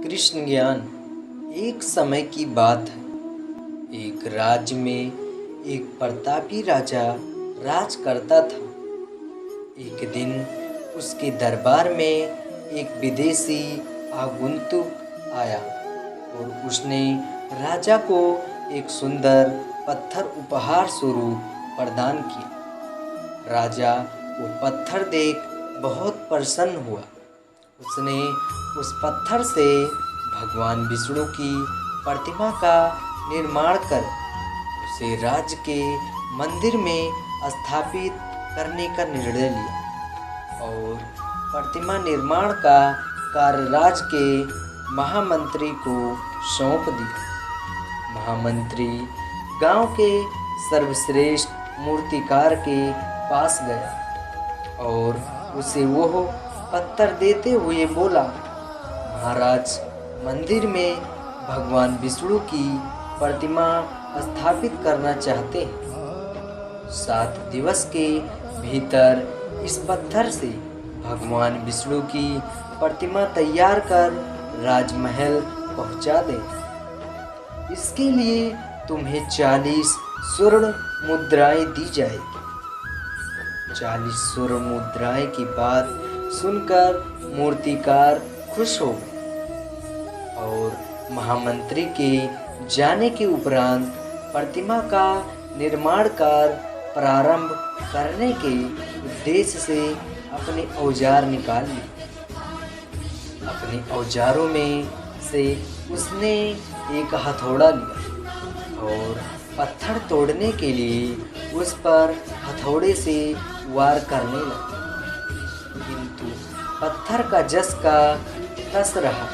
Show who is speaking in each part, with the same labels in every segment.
Speaker 1: कृष्ण ज्ञान। एक समय की बात है। एक राज्य में एक प्रतापी राजा राज करता था। एक दिन उसके दरबार में एक विदेशी आगंतुक आया और उसने राजा को एक सुंदर पत्थर उपहार स्वरूप प्रदान किया। राजा वो पत्थर देख बहुत प्रसन्न हुआ। उसने उस पत्थर से भगवान विष्णु की प्रतिमा का निर्माण कर उसे राज्य के मंदिर में स्थापित करने का निर्णय लिया और प्रतिमा निर्माण का कार्य राज्य के महामंत्री को सौंप दिया। महामंत्री गांव के सर्वश्रेष्ठ मूर्तिकार के पास गया और उसे वो पत्थर देते हुए बोला, महाराज, मंदिर में भगवान विष्णु की प्रतिमा स्थापित करना चाहते हैं। 7 दिवस के भीतर इस पत्थर से भगवान विष्णु की प्रतिमा तैयार कर राजमहल पहुंचा दें। इसके लिए तुम्हें 40 स्वर्ण मुद्राएं दी जाएगी। 40 स्वर्ण मुद्राएं की बात सुनकर मूर्तिकार खुश हो गए और महामंत्री के जाने के उपरांत प्रतिमा का निर्माण कार्य प्रारंभ करने के उद्देश्य से अपने औजार निकाल लिए। अपने औजारों में से उसने एक हथौड़ा लिया और पत्थर तोड़ने के लिए उस पर हथौड़े से वार करने लगा, किंतु पत्थर का जस का तस रहा।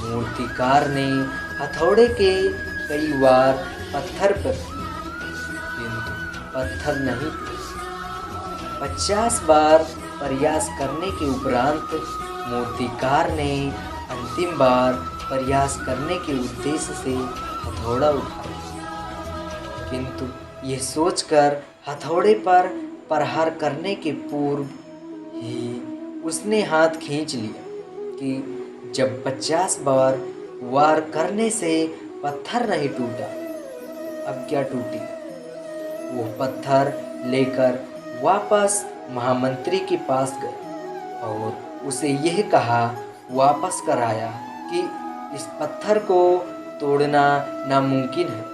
Speaker 1: मूर्तिकार ने हथौड़े के कई वार पत्थर पर किंतु पत्थर नहीं टूटा। 50 बार प्रयास करने के उपरांत मूर्तिकार ने अंतिम बार प्रयास करने के उद्देश्य से हथौड़ा उठाया, किंतु यह सोचकर हथौड़े पर प्रहार करने के पूर्व ही उसने हाथ खींच लिया कि जब 50 बार वार करने से पत्थर नहीं टूटा, अब क्या टूटेगा। वो पत्थर लेकर वापस महामंत्री के पास गए और उसे यह कहा वापस कराया कि इस पत्थर को तोड़ना नामुमकिन है,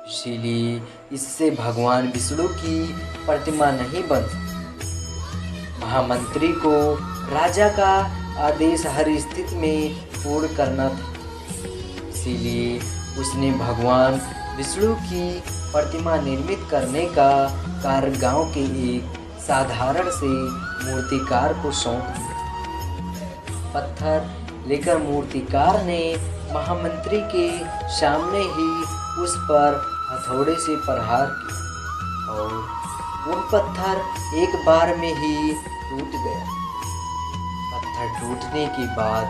Speaker 1: इसीलिए इससे भगवान विष्णु की प्रतिमा नहीं बन सकती। महामंत्री को राजा का आदेश हर स्थिति में पूर्ण करना था, इसीलिए उसने भगवान विष्णु की प्रतिमा निर्मित करने का कार्य गांव के एक साधारण से मूर्तिकार को सौंप दिया। पत्थर लेकर मूर्तिकार ने महामंत्री के सामने ही उस पर हथौड़े से प्रहार किया और वह पत्थर एक बार में ही टूट गया। पत्थर टूटने के बाद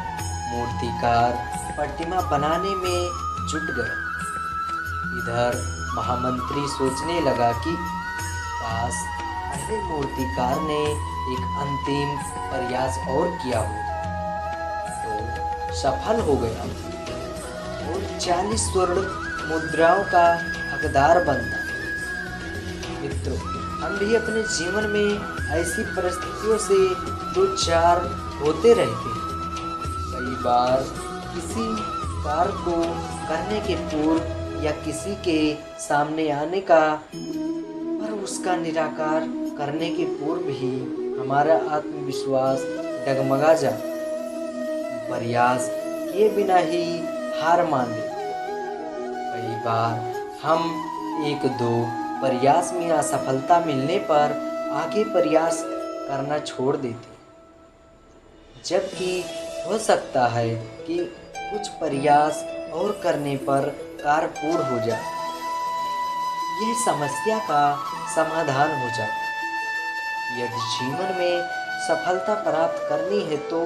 Speaker 1: मूर्तिकार प्रतिमा बनाने में जुट गया। इधर महामंत्री सोचने लगा कि काश पहले मूर्तिकार ने एक अंतिम प्रयास और किया हो तो सफल हो गया और 40 स्वर्ण मुद्राओं का हकदार बनता। मित्रों, हम भी अपने जीवन में ऐसी परिस्थितियों से दो चार होते रहते हैं। कई बार किसी कार्य को करने के पूर्व या किसी के सामने आने का पर उसका निराकार करने के पूर्व ही हमारा आत्मविश्वास डगमगा जाता। प्रयास किए बिना ही हार मान लेते। कई बार हम 1-2 प्रयास में असफलता मिलने पर आगे प्रयास करना छोड़ देते, जबकि हो सकता है कि कुछ प्रयास और करने पर कार्य पूर्ण हो जाए। यह समस्या का समाधान हो जाए। यदि जीवन में सफलता प्राप्त करनी है तो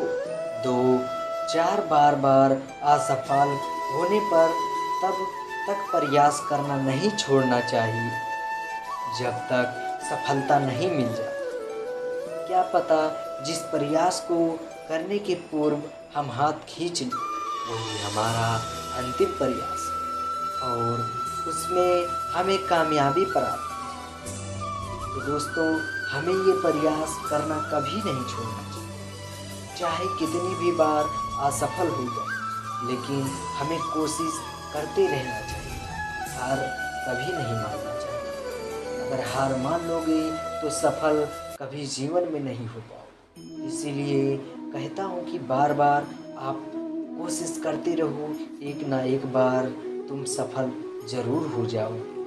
Speaker 1: 2-4 बार असफल होने पर तब तक प्रयास करना नहीं छोड़ना चाहिए जब तक सफलता नहीं मिल जाए। क्या पता जिस प्रयास को करने के पूर्व हम हाथ खींच लें वही हमारा अंतिम प्रयास है और उसमें हमें कामयाबी प्राप्त होती है। तो दोस्तों, हमें ये प्रयास करना कभी नहीं छोड़ना चाहिए। चाहे कितनी भी बार असफल हो जाए, लेकिन हमें कोशिश करते रहना चाहिए। हार कभी नहीं मानना चाहिए। अगर हार मान लोगे तो सफल कभी जीवन में नहीं हो पाओगे। इसीलिए कहता हूँ कि बार बार आप कोशिश करते रहो, एक ना एक बार तुम सफल ज़रूर हो जाओगे।